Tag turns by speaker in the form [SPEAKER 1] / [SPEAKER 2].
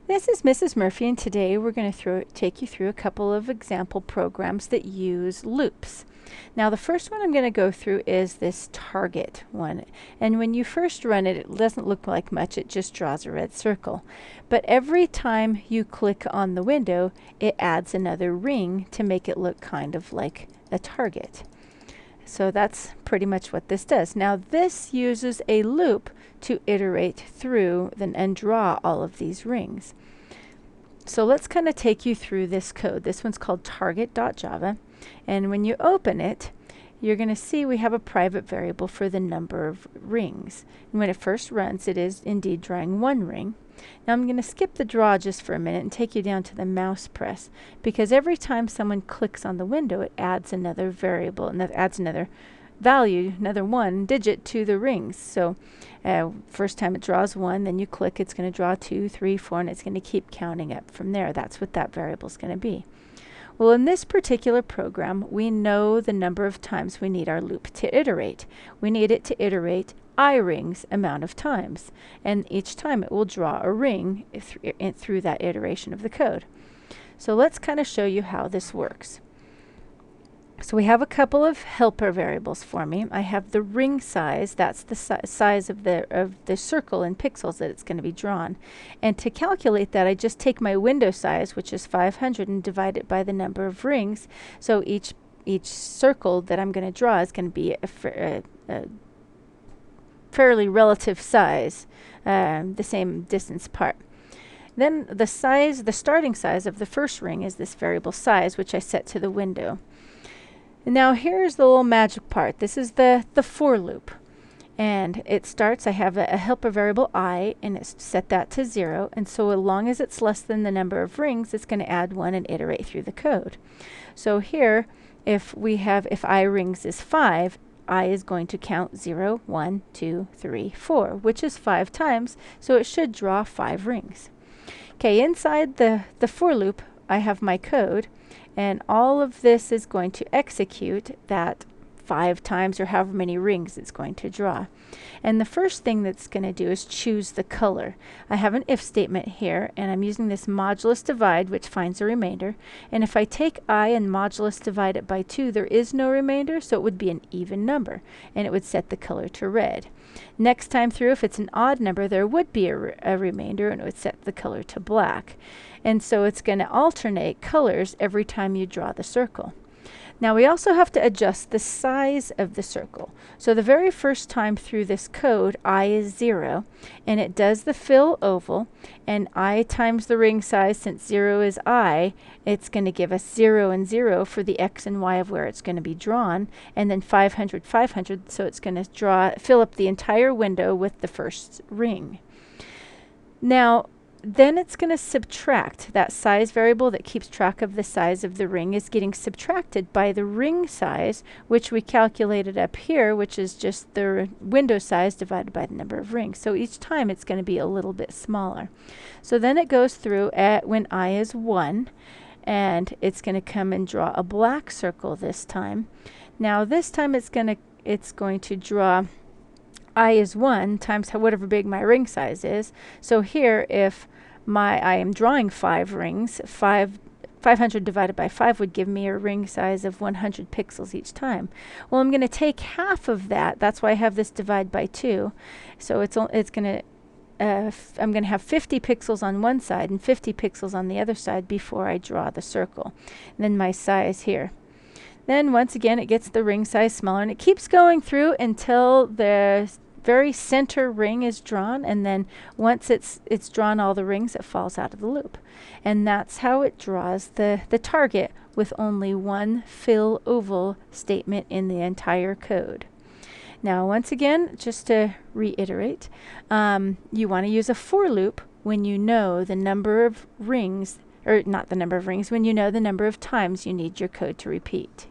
[SPEAKER 1] This is Mrs. Murphy, and today we're going to take you through a couple of example programs that use loops. Now, the first one I'm going to go through is this target one. And when you first run it, it doesn't look like much. It just draws a red circle. But every time you click on the window, it adds another ring to make it look kind of like a target. So that's pretty much what this does. Now, this uses a loop to iterate through and draw all of these rings. So let's kind of take you through this code. This one's called target.java. And when you open it, you're going to see we have a private variable for the number of rings. And when it first runs, it is indeed drawing one ring. Now I'm going to skip the draw just for a minute and take you down to the mouse press, because every time someone clicks on the window, it adds another variable, and that adds another value, another one digit to the rings. So first time it draws one, then you click, it's going to draw 2, 3, 4, and it's going to keep counting up from there. That's what that variable is going to be. Well, in this particular program, we know the number of times we need our loop to iterate. We need it to iterate I rings amount of times, and each time it will draw a ring through that iteration of the code. So let's kind of show you how this works. So we have a couple of helper variables for me. I have the ring size, that's the size of the circle in pixels that it's going to be drawn. And to calculate that, I just take my window size, which is 500, and divide it by the number of rings. So each circle that I'm going to draw is going to be a fairly relative size, the same distance apart. Then the starting size of the first ring is this variable size, which I set to the window. Now here's the little magic part. This is the for loop. And it starts, I have a helper variable I, and it's set that to 0. And so as long as it's less than the number of rings, it's going to add 1 and iterate through the code. So here, if I rings is 5, I is going to count 0, 1, 2, 3, 4, which is 5 times, so it should draw 5 rings. Okay, inside the for loop, I have my code, and all of this is going to execute that 5 times or however many rings it's going to draw. And the first thing that's going to do is choose the color. I have an if statement here, and I'm using this modulus divide, which finds a remainder. And if I take I and modulus divide it by 2, there is no remainder, so it would be an even number, and it would set the color to red. Next time through, if it's an odd number, there would be a remainder, and it would set the color to black. And so it's going to alternate colors every time you draw the circle. Now we also have to adjust the size of the circle. So the very first time through this code, I is 0, and it does the fill oval, and I times the ring size, since 0 is I, it's going to give us 0 and 0 for the X and Y of where it's going to be drawn, and then 500, 500, so it's going to fill up the entire window with the first ring. Now, then it's going to subtract. That size variable that keeps track of the size of the ring is getting subtracted by the ring size, which we calculated up here, which is just the window size divided by the number of rings. So each time it's going to be a little bit smaller. So then it goes through at when I is 1, and it's going to come and draw a black circle this time. Now this time it's going to draw I is 1 times whatever big my ring size is. So here, if I am drawing 5 rings, 500 divided by 5 would give me a ring size of 100 pixels each time. Well, I'm going to take half of that. That's why I have this divide by 2. So I'm going to have 50 pixels on one side and 50 pixels on the other side before I draw the circle. And then my size here. Then once again, it gets the ring size smaller, and it keeps going through until the very center ring is drawn, and then once it's drawn all the rings, it falls out of the loop. And that's how it draws the target with only one fill oval statement in the entire code. Now once again, just to reiterate, you want to use a for loop when you know the number of rings, or not the number of rings, when you know the number of times you need your code to repeat.